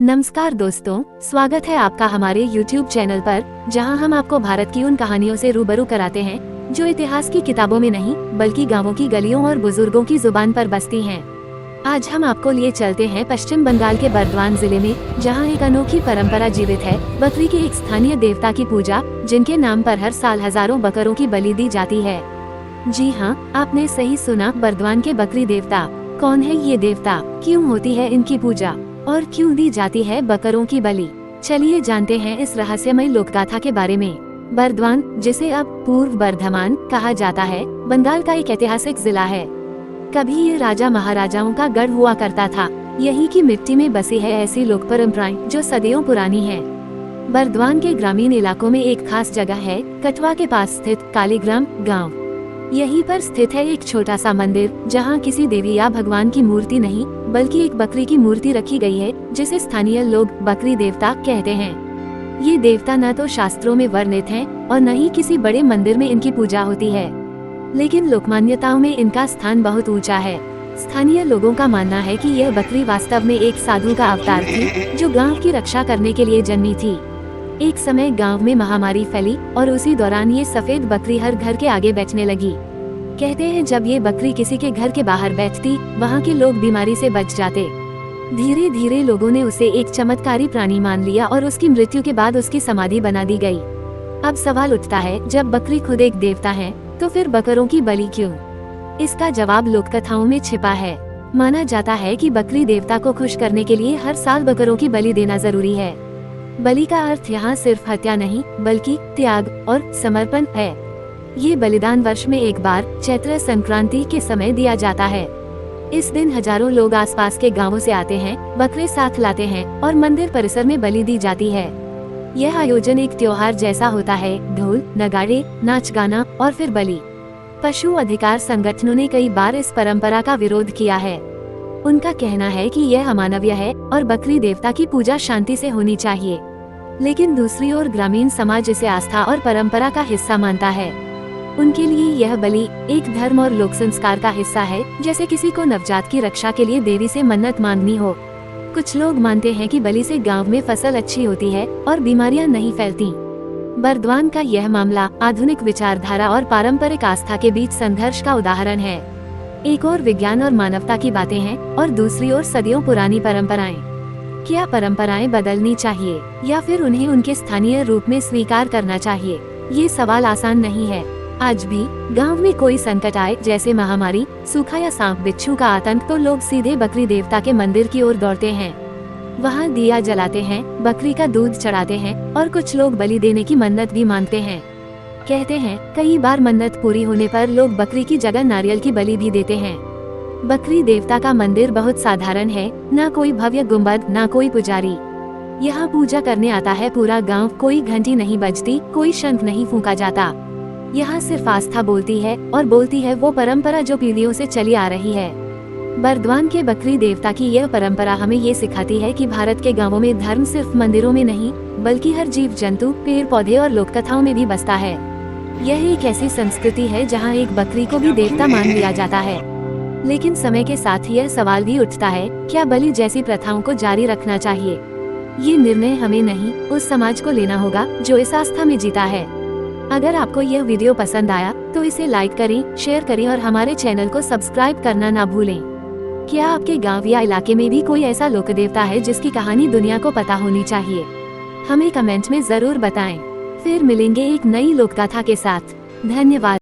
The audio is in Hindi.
नमस्कार दोस्तों, स्वागत है आपका हमारे YouTube चैनल पर, जहां हम आपको भारत की उन कहानियों से रूबरू कराते हैं जो इतिहास की किताबों में नहीं बल्कि गांवों की गलियों और बुजुर्गों की जुबान पर बसती हैं। आज हम आपको लिए चलते हैं पश्चिम बंगाल के बर्दवान जिले में, जहां एक अनोखी परंपरा जीवित है, बकरी के एक स्थानीय देवता की पूजा, जिनके नाम पर हर साल हजारों बकरों की बलि दी जाती है। जी हाँ, आपने सही सुना, बर्दवान के बकरी देवता। कौन है ये देवता, क्यों होती है इनकी पूजा और क्यों दी जाती है बकरों की बलि? चलिए जानते हैं इस रहस्यमय लोकगाथा के बारे में। बर्दवान, जिसे अब पूर्व बर्धमान कहा जाता है, बंगाल का एक ऐतिहासिक जिला है। कभी ये राजा महाराजाओं का गढ़ हुआ करता था। यहीं की मिट्टी में बसी है ऐसी लोक परंपराएं जो सदियों पुरानी है। बर्दवान के ग्रामीण इलाकों में एक खास जगह है, कटवा के पास स्थित कालीग्राम गाँव। यहीं पर स्थित है एक छोटा सा मंदिर, जहां किसी देवी या भगवान की मूर्ति नहीं बल्कि एक बकरी की मूर्ति रखी गई है, जिसे स्थानीय लोग बकरी देवता कहते हैं। ये देवता न तो शास्त्रों में वर्णित हैं और न ही किसी बड़े मंदिर में इनकी पूजा होती है, लेकिन लोकमान्यताओं में इनका स्थान बहुत ऊंचा है। स्थानीय लोगों का मानना है कि यह बकरी वास्तव में एक साधु का अवतार थी, जो गाँव की रक्षा करने के लिए जन्मी थी। एक समय गांव में महामारी फैली और उसी दौरान ये सफेद बकरी हर घर के आगे बैठने लगी। कहते हैं जब ये बकरी किसी के घर के बाहर बैठती, वहाँ के लोग बीमारी से बच जाते। धीरे धीरे लोगों ने उसे एक चमत्कारी प्राणी मान लिया और उसकी मृत्यु के बाद उसकी समाधि बना दी गई। अब सवाल उठता है, जब बकरी खुद एक देवता है, तो फिर बकरों की बलि क्यों? इसका जवाब लोककथाओं में छिपा है। माना जाता है कि बकरी देवता को खुश करने के लिए हर साल बकरों की बलि देना जरूरी है। बलि का अर्थ यहाँ सिर्फ हत्या नहीं बल्कि त्याग और समर्पण है। ये बलिदान वर्ष में एक बार चैत्र संक्रांति के समय दिया जाता है। इस दिन हजारों लोग आसपास के गांवों से आते हैं, बकरे साथ लाते हैं और मंदिर परिसर में बलि दी जाती है। यह आयोजन एक त्योहार जैसा होता है, ढोल नगाड़े, नाच गाना और फिर बलि। पशु अधिकार संगठनों ने कई बार इस परंपरा का विरोध किया है। उनका कहना है कि यह अमानवीय है और बकरी देवता की पूजा शांति से होनी चाहिए। लेकिन दूसरी ओर ग्रामीण समाज इसे आस्था और परंपरा का हिस्सा मानता है। उनके लिए यह बलि एक धर्म और लोक संस्कार का हिस्सा है, जैसे किसी को नवजात की रक्षा के लिए देवी से मन्नत मांगनी हो। कुछ लोग मानते हैं कि बलि से गांव में फसल अच्छी होती है और बीमारियां नहीं फैलती। बर्दवान का यह मामला आधुनिक विचारधारा और पारंपरिक आस्था के बीच संघर्ष का उदाहरण है। एक और विज्ञान और मानवता की बातें हैं और दूसरी ओर सदियों पुरानी परंपराएं। क्या परंपराएं बदलनी चाहिए या फिर उन्हें उनके स्थानीय रूप में स्वीकार करना चाहिए? ये सवाल आसान नहीं है। आज भी गांव में कोई संकट आए, जैसे महामारी, सूखा या सांप बिच्छू का आतंक, तो लोग सीधे बकरी देवता के मंदिर की ओर दौड़ते हैं। वहां दिया जलाते हैं, बकरी का दूध चढ़ाते हैं और कुछ लोग बलि देने की मन्नत भी मांगते हैं। कहते हैं कई बार मन्नत पूरी होने पर लोग बकरी की जगह नारियल की बलि भी देते हैं। बकरी देवता का मंदिर बहुत साधारण है, ना कोई भव्य गुंबद, ना कोई पुजारी। यहाँ पूजा करने आता है पूरा गांव। कोई घंटी नहीं बजती, कोई शंख नहीं फूंका जाता। यहाँ सिर्फ आस्था बोलती है और बोलती है वो परंपरा जो पीढ़ियों से चली आ रही है। बर्दवान के बकरी देवता की यह परंपरा हमें ये सिखाती है कि भारत के गांवों में धर्म सिर्फ मंदिरों में नहीं बल्कि हर जीव जंतु, पेड़ पौधे और लोक कथाओं में भी बसता है। यह एक ऐसी संस्कृति है जहाँ एक बकरी को भी देवता मान लिया जाता है। लेकिन समय के साथ यह सवाल भी उठता है, क्या बलि जैसी प्रथाओं को जारी रखना चाहिए? ये निर्णय हमें नहीं, उस समाज को लेना होगा जो इस आस्था में जीता है। अगर आपको यह वीडियो पसंद आया तो इसे लाइक करें, शेयर करें और हमारे चैनल को सब्सक्राइब करना ना भूलें। क्या आपके गांव या इलाके में भी कोई ऐसा लोक देवता है जिसकी कहानी दुनिया को पता होनी चाहिए? हमें कमेंट में जरूर बताएं। फिर मिलेंगे एक नई लोकगाथा के साथ। धन्यवाद।